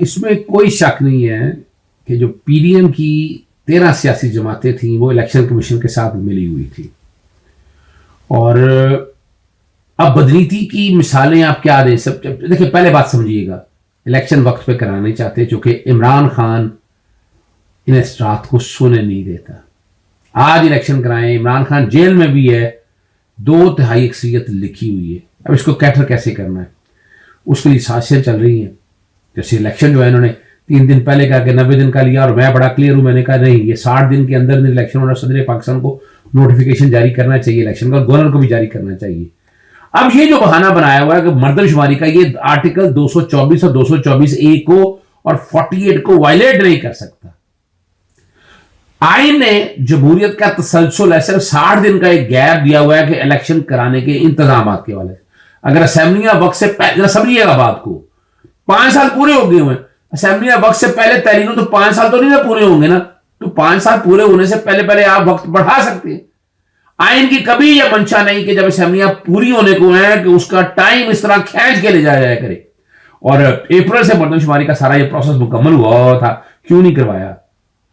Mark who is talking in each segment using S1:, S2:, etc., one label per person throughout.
S1: इसमें कोई शक नहीं है कि जो पीडीएम की 13 सियासी जमातें थीं वो इलेक्शन कमीशन के साथ मिली हुई थी। और अब बदनीति की मिसालें आप क्या दें। सब देखिए, पहले बात समझिएगा, इलेक्शन वक्त पे कराना नहीं चाहते क्योंकि इमरान खान इन्हें इस रात को सोने नहीं देता। आज इलेक्शन कराएं, इमरान खान जेल में भी है, 2/3 अक्सरियत लिखी हुई है। अब इसको कैटर कैसे करना है, उसके लिए साजिशें चल रही हैं। जैसे इलेक्शन जो है इन्होंने 3 दिन पहले कहा कि 90 दिन का लिया और मैं बड़ा क्लियर हूं, मैंने कहा नहीं, ये 60 दिन के अंदर इलेक्शन होना, सदर पाकिस्तान को नोटिफिकेशन जारी करना चाहिए इलेक्शन का, और गवर्नर को भी जारी करना चाहिए। अब ये जो बहाना बनाया हुआ है कि मर्दमशुमारी का, ये आर्टिकल 224 और 224A को और 48 को वायलेट नहीं कर सकता। आइन ने जमहूरियत का तसलसल है, सिर्फ 60 दिन का एक गैप दिया हुआ है कि इलेक्शन कराने के इंतजाम के वाले। अगर असेंबलियां वक्त से पहले, समझिएगा बात को, 5 साल पूरे हो गए हुए, असेंबलियां वक्त से पहले तैलीन हो तो 5 साल तो नहीं ना पूरे होंगे ना, तो 5 साल पूरे होने से पहले पहले आप वक्त बढ़ा सकते हैं। आइन की कभी यह मंशा नहीं कि जब असेंबलियां पूरी होने को है कि उसका टाइम इस तरह खींच के ले जाया करे। और अप्रैल से मर्दमशुमारी का सारा ये प्रोसेस मुकम्मल हुआ था, क्यों नहीं करवाया?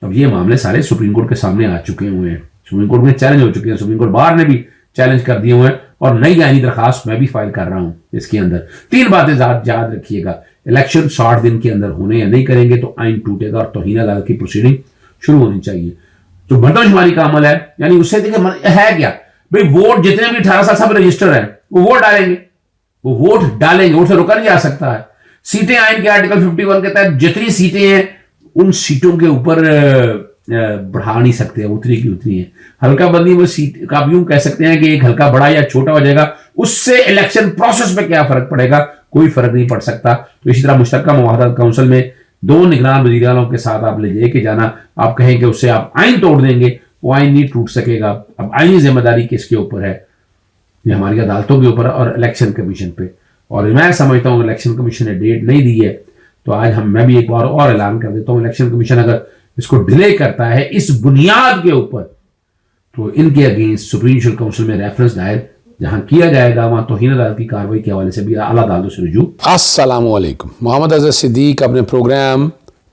S1: अब ये मामले सारे सुप्रीम कोर्ट के सामने आ चुके हुए हैं, सुप्रीम कोर्ट में चैलेंज हो चुके हैं, सुप्रीम कोर्ट बार ने भी चैलेंज कर दिए हुए हैं, और नई आईनी दरखास्त मैं भी फाइल कर रहा हूं। इसके अंदर 3 बातें याद रखिएगा, इलेक्शन 60 दिन के अंदर होने या नहीं करेंगे तो आइन टूटेगा और तौहीन अदालत की प्रोसीडिंग शुरू होनी चाहिए। जो मर्दमशुमारी का अमल है, यानी उससे देखिए है क्या भाई, वोट जितने भी 18 साल सब रजिस्टर हैं वो वोट डालेंगे, वोट से रोका नहीं जा सकता है। सीटें आइन के आर्टिकल 51 के तहत जितनी सीटें हैं उन सीटों के ऊपर बढ़ा नहीं सकते, उतनी की उतनी है। हल्का बंदी में सीट का यूं कह सकते हैं कि एक हल्का बड़ा या छोटा हो जाएगा, उससे इलेक्शन प्रोसेस में क्या फर्क पड़ेगा, कोई फर्क नहीं पड़ सकता। तो इसी तरह मुश्तरका मुवाहदात काउंसिल में 2 निगरान वज़ीर आज़म के साथ आप लेके जाना, आप कहें कि उससे आप आइन तोड़ देंगे, वो आइन नहीं टूट सकेगा। अब आइनी जिम्मेदारी किसके ऊपर है? ये हमारी अदालतों के ऊपर और इलेक्शन कमीशन पे। और मैं समझता हूँ इलेक्शन कमीशन ने डेट नहीं दी है, तो आज मैं भी एक बार और ऐलान कर देता हूँ, इलेक्शन कमीशन अगर इसको डिले करता है इस बुनियाद के ऊपर, तो इनके अगेंस्ट सुप्रीम जुडिशल काउंसिल में रेफरेंस दायर जहां किया जाएगा, वहां तौहीन अदालत की कार्रवाई के हवाले से भी आला अदालतों से रुजू।
S2: अस्सलाम वालेकुम। मोहम्मद अज़हर सिद्दीक अपने प्रोग्राम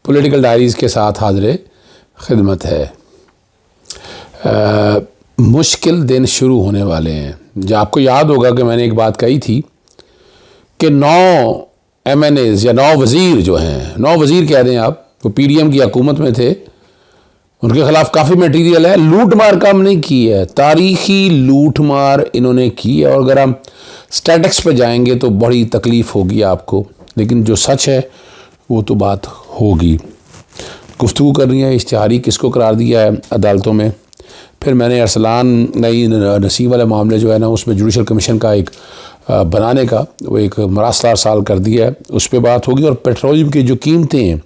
S2: पॉलिटिकल डायरीज़ के साथ हाज़िर खिदमत है। मुश्किल दिन शुरू होने वाले हैं। जो आपको याद होगा कि मैंने एक बात कही थी कि 9 MNAs या 9 वज़ीर जो हैं, 9 वज़ीर कह दें आप, वो PDM की हुकूमत में थे, उनके खिलाफ काफ़ी मटीरियल है। लूट मार काम नहीं की है, तारीखी लूट मार इन्होंने की है। और अगर हम स्टैटिक्स पे जाएंगे तो बड़ी तकलीफ़ होगी आपको, लेकिन जो सच है वो तो बात होगी। गुफ्तगू करनी है, इश्तिहारी किसको करार दिया है अदालतों में। फिर मैंने अरसलान नई नसीम वाले मामले जो है ना, उसमें जुडिशल कमीशन का एक बनाने का वो एक मरासला साल कर दिया है, उस पर बात होगी। और पेट्रोलियम की जो कीमतें हैं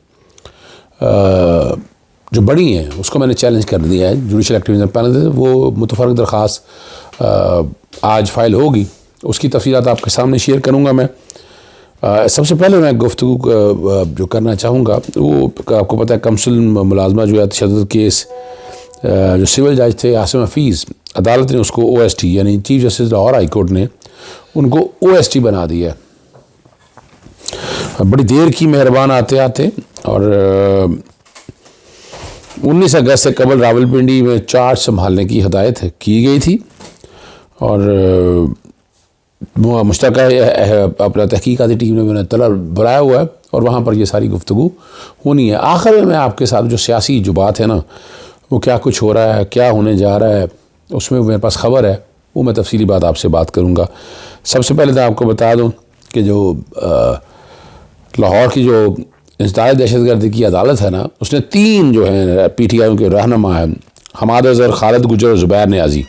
S2: जो बड़ी हैं, उसको मैंने चैलेंज कर दिया है जुडिशल एक्टिविज़म पैनल से। वो मुतफ़र्रिक़ दरख्वास्त आज फाइल होगी, उसकी तफ़सीलात आपके सामने शेयर करूँगा मैं। सबसे पहले मैं गुफ्तगू जो करना चाहूँगा वो, आपको पता है कमसल मुलाजमा जो है तशद्दुद केस, जो सिविल जज थे आसिम हफीज़, अदालत ने उसको OST यानी chief justice Lahore high court ने उनको OST बना दिया। बड़ी देर की मेहरबान आते आते, और 19 अगस्त से कबल रावलपिंडी में चार्ज संभालने की हदायत की गई थी। और मुश्तरका अपना तहकीकाती टीम ने मैंने तलब बुलाया हुआ है और वहाँ पर ये सारी गुफ्तगू होनी है। आखिर में मैं आपके साथ जो सियासी जो बात है ना, वो क्या कुछ हो रहा है, क्या होने जा रहा है, उसमें मेरे पास ख़बर है, वो मैं तफसीली बात आपसे बात करूँगा। सबसे पहले तो आपको बता दूँ कि जो लाहौर की जो इंसदाद दहशतगर्दी की अदालत है ना, उसने 3 जो हैं PTI के रहनुमा हैं, हमाद अज़हर, खालिद गुजर और ज़ुबैर नियाज़ी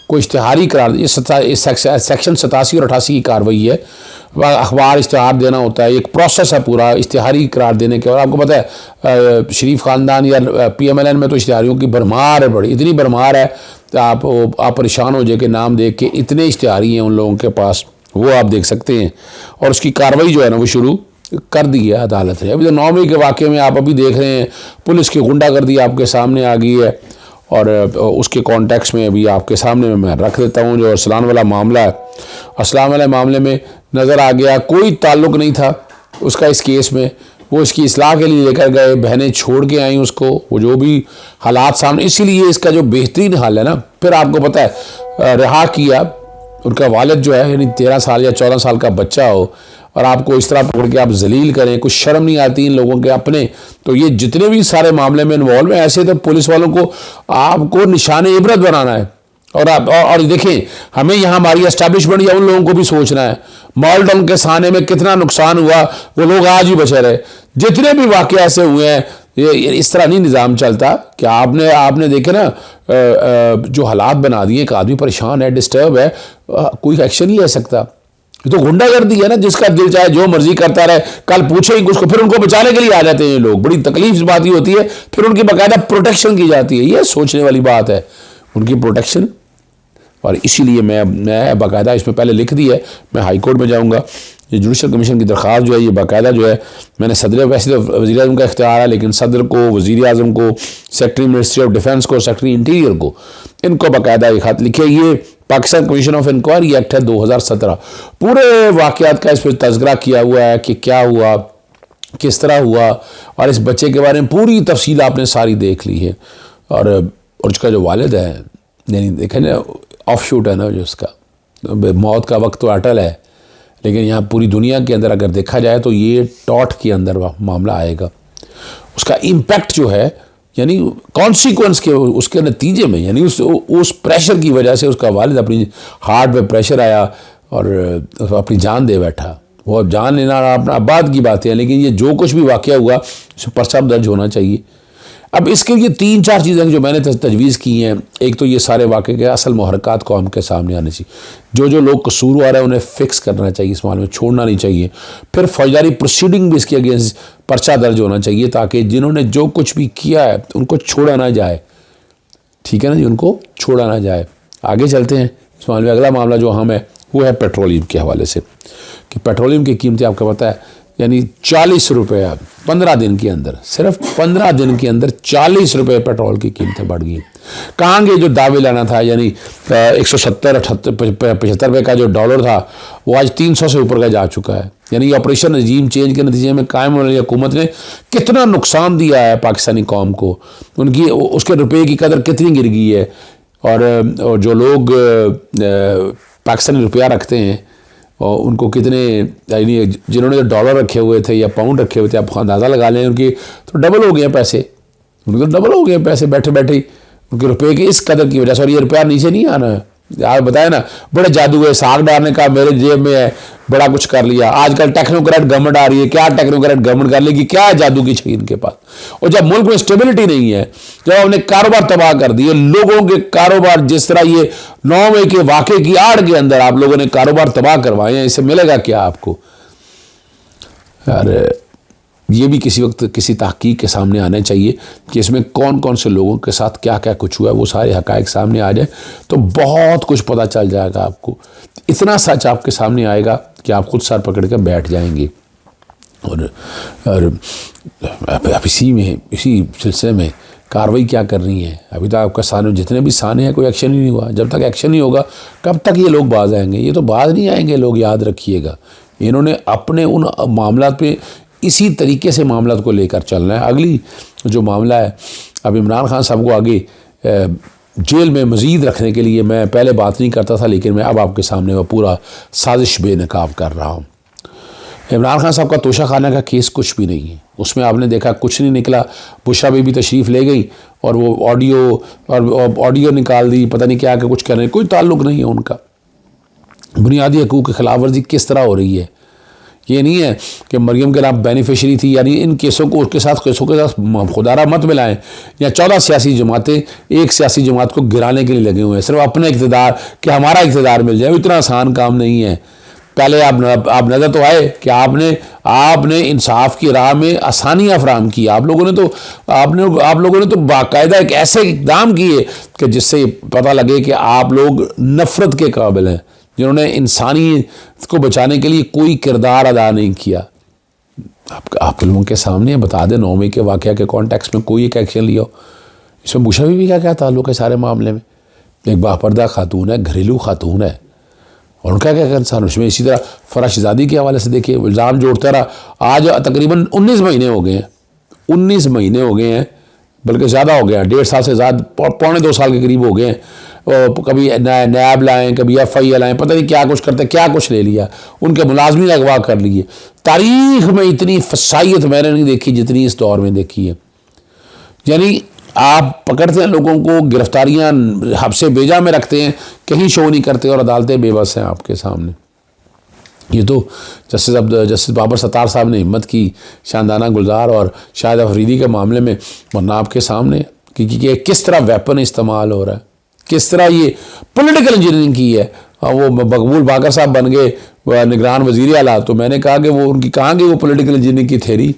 S2: को इश्तिहारी करार दिया। सेक्शन 87 और 88 की कार्रवाई है। अखबार इश्तिहार देना होता है, एक प्रोसेस है पूरा इश्तिहारी करार देने के। और आपको पता है शरीफ ख़ानदान या PMLN में तो इश्तिहारियों की भरमार है, बड़ी इतनी भरमार है तो आप परेशान हो जाए कि नाम देख के, इतने इश्तिहारी हैं उन लोगों के पास, वो आप देख सकते हैं। और उसकी कार्रवाई जो है ना वो शुरू कर दी है अदालत ने। अभी तो 9 मई के वाक़े में आप अभी देख रहे हैं, पुलिस की गुंडागर्दी आपके सामने आ गई है। और उसके कॉन्टेक्स्ट में अभी आपके सामने मैं रख देता हूँ जो अरसलान वाला मामला है। अरसलान वाले मामले में नज़र आ गया कोई ताल्लुक़ नहीं था उसका इस केस में, वो इसकी इस्लाह के लिए लेकर गए, बहनें छोड़ के आई उसको, वो जो भी हालात सामने, इसीलिए इसका जो बेहतरीन हाल है ना, फिर आपको पता है रिहा किया उनका वालिद जो है, यानी 13 साल या 14 साल का बच्चा हो और आपको इस तरह पकड़ के आप जलील करें, कुछ शर्म नहीं आती इन लोगों के अपने। तो ये जितने भी सारे मामले में इन्वॉल्व हैं, ऐसे तो पुलिस वालों को आपको निशान इबरत बनाना है। और देखें, हमें यहाँ हमारी एस्टैब्लिशमेंट या उन लोगों को भी सोचना है, मॉल टाउन के साने में कितना नुकसान हुआ, वो लोग आज भी बचे रहे। जितने भी वाक़े ऐसे हुए हैं, ये इस तरह नहीं निज़ाम चलता कि आपने देखे ना जो हालात बना दिए, एक आदमी परेशान है, डिस्टर्ब है, कोई एक्शन नहीं ले सकता। ये तो गुंडागर्दी है ना, जिसका दिल चाहे जो मर्जी करता रहे, कल पूछे ही उसको, फिर उनको बचाने के लिए आ जाते हैं ये लोग। बड़ी तकलीफ से बात ही होती है, फिर उनकी बाकायदा प्रोटेक्शन की जाती है। ये सोचने वाली बात है, उनकी प्रोटेक्शन। और इसीलिए मैं बाकायदा इसमें पहले लिख दी है, मैं हाई कोर्ट में जाऊँगा। ये जुडिशल कमीशन की दरख्वास्त जो है, ये बाकायदा जो है मैंने सदर, वैसे तो वज़ीर आज़म का इख्तियार है, लेकिन सदर को, वज़ीर आज़म को, सेक्रेटरी मिनिस्ट्री ऑफ डिफेंस को, सेक्रेटरी इंटीरियर को, इनको बाकायदा एक खत लिखे। ये Pakistan commission of inquiry act है 2017, पूरे वाक़यात का इस पर तज़किरा किया हुआ है कि क्या हुआ, किस तरह हुआ, और इस बच्चे के बारे में पूरी तफसील आपने सारी देख ली है। और उसका जो वालिद है, यानी देखें ना, ऑफ शूट है ना जो उसका, मौत का वक्त तो अटल है, लेकिन यहाँ पूरी दुनिया के अंदर अगर देखा जाए तो ये टॉट के अंदर मामला आएगा। उसका इम्पैक्ट जो है, यानी कॉन्सिक्वेंस के, उसके नतीजे में, यानी उस प्रेशर की वजह से उसका वालिद अपनी हार्ट पे प्रेशर आया और अपनी जान दे बैठा। वो जान लेना अपना बाद की बात है, लेकिन ये जो कुछ भी वाक़या हुआ उस पर पर्चा दर्ज होना चाहिए। अब इसके लिए 3-4 चीज़ें जो मैंने तजवीज़ की हैं। एक तो ये सारे वाक़े के असल मुहर्रकात कौम के सामने आने चाहिए, जो लोग कसूरवार हैं उन्हें फ़िक्स करना चाहिए, इस मामले में छोड़ना नहीं चाहिए। फिर फौजदारी प्रोसीडिंग भी इसके अगेंस्ट पर्चा दर्ज होना चाहिए, ताकि जिन्होंने जो कुछ भी किया है उनको छोड़ा ना जाए। ठीक है ना जी, उनको छोड़ा ना जाए। आगे चलते हैं इस मामले में। अगला मामला जो अहम है वो है पेट्रोलियम के हवाले से, कि पेट्रोलियम की कीमतें आपको पता है, यानी 40 रुपये 15 दिन के अंदर, सिर्फ 15 दिन के अंदर 40 रुपये पेट्रोल की कीमतें बढ़ गई। कहाँ गए जो दावे लाना था, यानी 170, 75 रुपये का जो डॉलर था, वो आज 300 से ऊपर का जा चुका है। यानी ऑपरेशन रजीम चेंज के नतीजे में कायम होने वाली हुकूमत ने कितना नुकसान दिया है पाकिस्तानी कौम को, उनकी उसके रुपये की कदर कितनी गिर गई है। और जो लोग पाकिस्तानी रुपया रखते हैं और उनको कितने, यानी जिन्होंने डॉलर रखे हुए थे या पाउंड रखे हुए थे, आप अंदाज़ा लगा लें, उनकी तो डबल हो गए पैसे, उनके डबल हो गए पैसे बैठे बैठे ही, उनके रुपये की इस कदर की वजह से। और ये रुपया नीचे नहीं आना है। आप बताए ना, बड़े जादू है, साग डालने का मेरे जेब में है, बड़ा कुछ कर लिया। आजकल टेक्नोक्रेट गवर्नमेंट आ रही है, क्या टेक्नोक्रेट गवर्नमेंट कर लेगी, क्या जादू की छड़ी इनके पास। और जब मुल्क में स्टेबिलिटी नहीं है, जब हमने कारोबार तबाह कर दिए, लोगों के कारोबार, जिस तरह ये 9 मई के वाक़े की आड़ के अंदर आप लोगों ने कारोबार तबाह करवाए हैं, इससे मिलेगा क्या आपको? यार ये भी किसी वक्त किसी तहकीक के सामने आना चाहिए कि इसमें कौन कौन से लोगों के साथ क्या क्या कुछ हुआ है, वो सारे हक़ाइक़ सामने आ जाए तो बहुत कुछ पता चल जाएगा आपको। इतना सच आपके सामने आएगा कि आप खुद सर पकड़ कर बैठ जाएंगे। और अब इसी सिलसिले में कार्रवाई क्या कर रही है? अभी तक आपका साने, जितने भी साने हैं, कोई एक्शन ही नहीं हुआ। जब तक एक्शन नहीं होगा, कब तक ये लोग बाज आएंगे? ये तो बाज नहीं आएंगे लोग, याद रखिएगा। इन्होंने अपने उन मामला पे इसी तरीके से मामला को लेकर चलना है। अगली जो मामला है, अब इमरान खान साहब को आगे जेल में मज़ीद रखने के लिए मैं पहले बात नहीं करता था, लेकिन मैं अब आपके सामने वो पूरा साजिश बेनकाब कर रहा हूँ। इमरान खान साहब का तोशा खाना का केस कुछ भी नहीं है, उसमें आपने देखा कुछ नहीं निकला। बुशरा बीबी तशरीफ़ ले गई और वो ऑडियो निकाल दी, पता नहीं क्या कुछ करने, कोई ताल्लुक़ नहीं है उनका। बुनियादी हकूक़ की खिलाफ वर्जी किस तरह हो रही है, ये नहीं है कि मरियम के नाम बेनिफिशरी थी। यानी इन केसों को उसके साथ केसों के साथ खुदारा मत मिलाएं। या 14 सियासी जमातें एक सियासी जमात को गिराने के लिए लगे हुए हैं, सिर्फ अपने इक़्तिदार, कि हमारा इक़्तिदार मिल जाए। इतना आसान काम नहीं है। पहले आप नज़र तो आए कि आपने इंसाफ की राह में आसानियाँ फराहम की। आप लोगों ने तो बाकायदा एक ऐसे इक़दाम किए कि जिससे पता लगे कि आप लोग नफ़रत के काबिल हैं, जिन्होंने इंसानी को बचाने के लिए कोई किरदार अदा नहीं किया। आप लोगों के सामने बता दें, 9 मई के वाक़या के कॉन्टेक्स्ट में कोई एक एक्शन लिया हो। इसमें बुशरा बीबी का क्या ताल्लुक़ है सारे मामले में? एक बापर्दा खातून है, घरेलू खातून है, और उनका क्या कंसर्न उसमें। इसी तरह फराश ज़ादी के हवाले से देखिए, इल्ज़ाम जोड़ता रहा, आज तकरीबन 19 महीने हो गए हैं, 19 महीने हो गए हैं, बल्कि ज़्यादा हो गया, 1.5 साल से ज़्यादा, 2.25 साल के करीब हो गए हैं। कभी नैब लाएँ, कभी FIA लाएँ, पता नहीं क्या कुछ करते, क्या कुछ ले लिया, उनके मुलाजमीन अगवा कर लिए। तारीख़ में इतनी फसाइयत मैंने नहीं देखी जितनी इस दौर में देखी है। यानी आप पकड़ते हैं लोगों को, गिरफ्तारियाँ हब्से बेजा में रखते हैं, कहीं शो नहीं करते और अदालतें बेबस हैं आपके सामने। ये तो जस्टिस बाबर सत्तार साहब ने हिम्मत की शानदाना गुलजार और शाहिद अफरीदी के मामले में, वरना आपके सामने कि किस तरह वेपन इस्तेमाल हो रहा है, किस तरह ये पॉलिटिकल इंजीनियरिंग की है। वो मकबूल बाकर साहब बन गए निगरान वज़ीर आला, तो मैंने कहा कि वो उनकी कहाँ गई वो पॉलिटिकल इंजीनियरिंग की थ्योरी,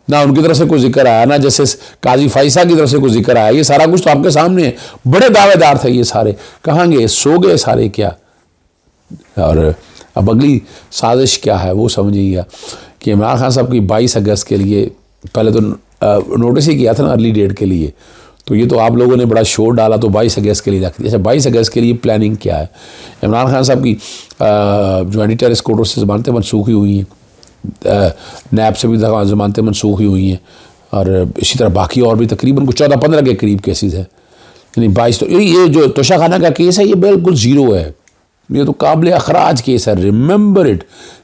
S2: ना उनकी तरफ से कोई जिक्र आया, ना जैसे काजी फाइसा की तरफ से कोई जिक्र आया। ये सारा कुछ तो आपके सामने है, बड़े दावेदार थे ये सारे, कहाँ गए, सो गए सारे क्या। और अब अगली साजिश क्या है वो समझिएगा कि इमरान खान साहब की 22 अगस्त के लिए पहले तो नोटिस ही किया था ना अर्ली डेट के लिए, तो ये तो आप लोगों ने बड़ा शोर डाला तो 22 अगस्त के लिए रख दिया। अच्छा, 22 अगस्त के लिए प्लानिंग क्या है? इमरान खान साहब की जो एंटी टेररिस्ट कोर्ट से ज़मानतें मनसूख हुई हैं, नैब से भी ज़मानतें मनसूख हुई हैं, और इसी तरह बाकी और भी तकरीबन कुछ 14-15 के करीब केसेस हैं। यानी 22 तो ये जो तोशाखाना का केस है ये बिल्कुल ज़ीरो है, ये तो काबिल अखराज केस है। रिमेंबर इट,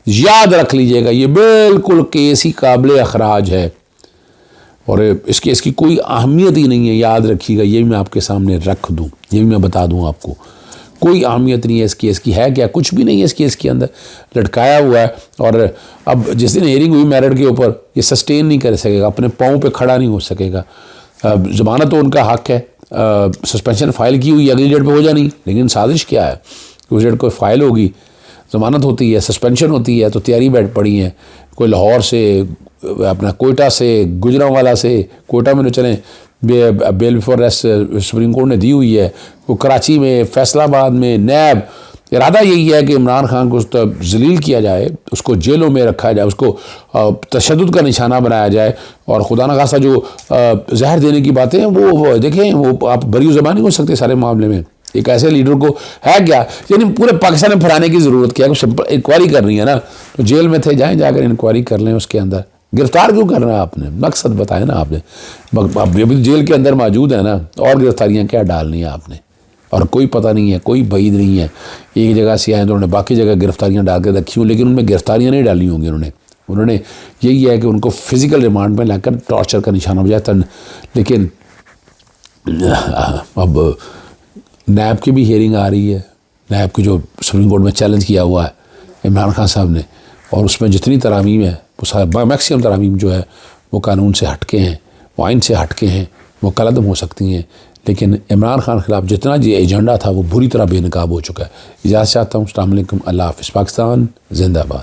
S2: याद रख लीजिएगा, ये बिल्कुल केस ही काबिल अखराज है और इस केस की कोई अहमियत ही नहीं है। याद रखिएगा, ये भी मैं आपके सामने रख दूँ, ये भी मैं बता दूँ आपको, कोई अहमियत नहीं है इस केस की। है क्या? कुछ भी नहीं है इस केस के अंदर, लटकाया हुआ है। और अब जिस दिन हेयरिंग हुई मेरिट के ऊपर, ये सस्टेन नहीं कर सकेगा, अपने पाँव पे खड़ा नहीं हो सकेगा। ज़मानत तो उनका हक है, सस्पेंशन फाइल की हुई अगली डेट पे हो जानी, लेकिन साजिश क्या है कि उस डेट कोई फाइल होगी, ज़मानत होती है, सस्पेंशन होती है, तो तैयारी बैठ पड़ी है। कोई लाहौर से, अपना कोयटा से, गुजरांवाला से, कोयटा में तो चलें bail before arrest supreme court ने दी हुई है, वो कराची में, फैसलाबाद में, नैब। इरादा यही है कि इमरान खान को जलील किया जाए, उसको जेलों में रखा जाए, उसको तशद्दुद का निशाना बनाया जाए। और खुदा न खासा जो जहर देने की बातें हैं वो देखें, वो आप बरी ज़बान नहीं हो सकते सारे मामले में। एक ऐसे लीडर को है क्या, यानी पूरे पाकिस्तान में फैलाने की ज़रूरत क्या है? सिंपल इंक्वायरी करनी है ना, तो जेल में थे, जाकर इंक्वायरी कर लें उसके अंदर। गिरफ्तार क्यों करना है आपने? मकसद बताया ना आपने, अभी तो जेल के अंदर मौजूद है ना, और गिरफ्तारियाँ क्या डालनी है आपने? और कोई पता नहीं है, कोई बईद नहीं है, एक जगह से आए तो उन्होंने बाकी जगह गिरफ्तारियाँ डाल के रखी हूँ, लेकिन उनमें गिरफ्तारियाँ नहीं डाली होंगी उन्होंने यही है कि उनको फिज़िकल रिमांड में लाकर टॉर्चर का निशाना हो जाता। लेकिन अब नैब की भी हियरिंग आ रही है, नैब की जो सुप्रीम कोर्ट में चैलेंज किया हुआ है इमरान खान साहब ने, और उसमें जितनी तरामीम है वो मैक्सिमम तरामीम जो है वो कानून से हटके हैं, वो आइन से हटके हैं, वो कलअदम हो सकती हैं। लेकिन इमरान खान के खिलाफ जितना ये एजेंडा था वो बुरी तरह बेनकाब हो चुका है। इजाज़त चाहता हूँ। अस्सलाम वालेकुम, अल्लाह हाफ़िज़। पाकिस्तान जिंदाबाद।